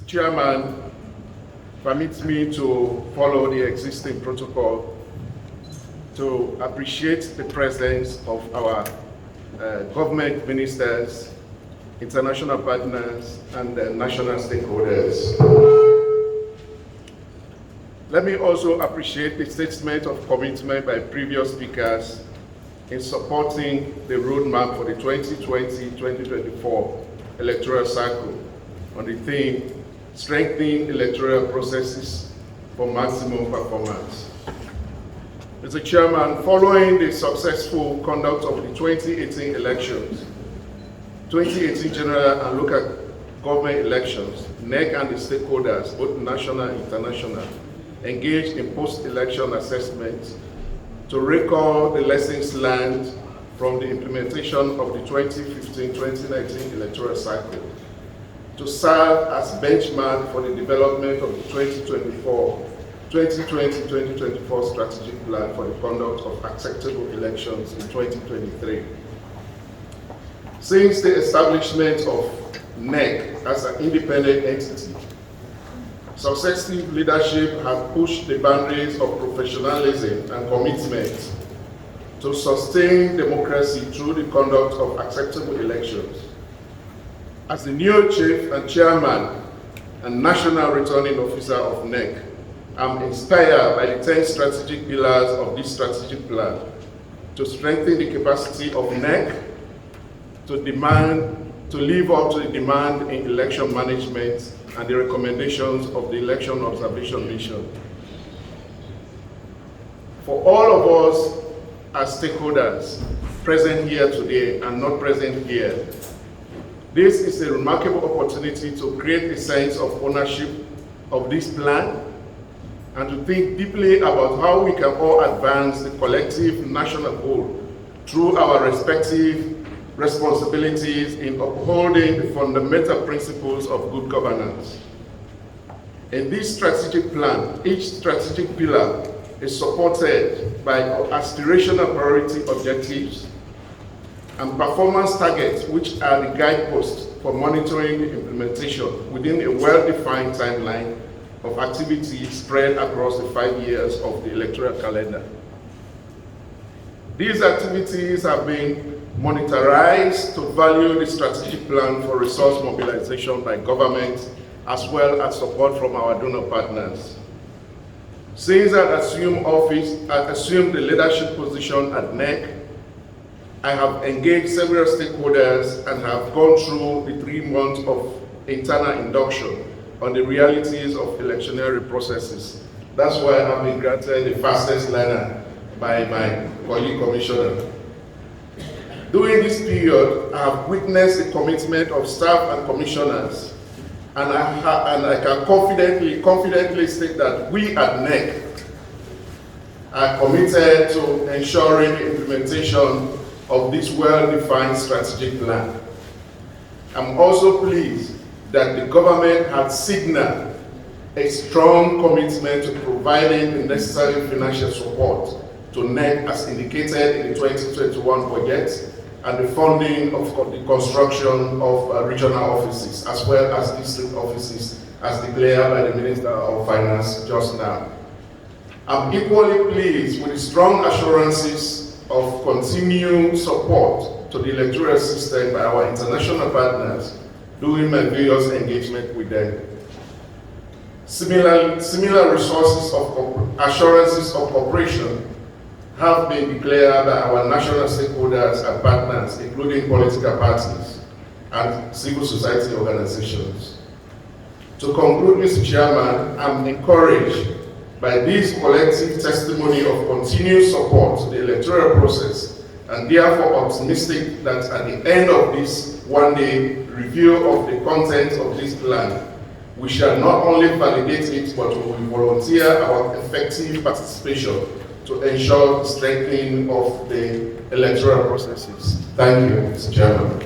Chairman permits me to follow the existing protocol to appreciate the presence of our government ministers, international partners, and national stakeholders. Let me also appreciate the statement of commitment by previous speakers in supporting the roadmap for the 2020-2024 electoral cycle on the theme, strengthening electoral processes for maximum performance. Mr. Chairman, following the successful conduct of the 2018 elections, 2018 general and local government elections, NEC and the stakeholders, both national and international, engaged in post-election assessments to recall the lessons learned from the implementation of the 2015-2019 electoral cycle, to serve as benchmark for the development of the 2020-2024 strategic plan for the conduct of acceptable elections in 2023. Since the establishment of NEC as an independent entity, successive leadership has pushed the boundaries of professionalism and commitment to sustain democracy through the conduct of acceptable elections. As the new chief and chairman and national returning officer of NEC, I'm inspired by the 10 strategic pillars of this strategic plan to strengthen the capacity of NEC to live up to the demand in election management and the recommendations of the Election Observation Mission. For all of us as stakeholders present here today and not present here, this is a remarkable opportunity to create a sense of ownership of this plan and to think deeply about how we can all advance the collective national goal through our respective responsibilities in upholding the fundamental principles of good governance. In this strategic plan, each strategic pillar is supported by aspirational priority objectives and performance targets, which are the guideposts for monitoring the implementation within a well-defined timeline of activities spread across the 5 years of the electoral calendar. These activities have been monitorized to value the strategic plan for resource mobilization by government, as well as support from our donor partners. Since I assumed the leadership position at NEC, I have engaged several stakeholders and have gone through the 3 months of internal induction on the realities of electionary processes. That's why I've been granted the fastest learner by my colleague commissioner. During this period, I have witnessed the commitment of staff and commissioners, and I can confidently state that we at NEC are committed to ensuring the implementation of this well-defined strategic plan. I'm also pleased that the government has signaled a strong commitment to providing the necessary financial support to NEC as indicated in the 2021 budget and the funding of the construction of regional offices as well as district offices as declared by the Minister of Finance just now. I'm equally pleased with the strong assurances of continued support to the electoral system by our international partners during my various engagement with them. Similar resources of assurances of cooperation have been declared by our national stakeholders and partners, including political parties and civil society organizations. To conclude, Mr. Chairman, I'm encouraged by this collective testimony of continued support to the electoral process and therefore optimistic that at the end of this one-day review of the content of this plan, we shall not only validate it, but we will volunteer our effective participation to ensure the strengthening of the electoral processes. Thank you, Mr. Chairman.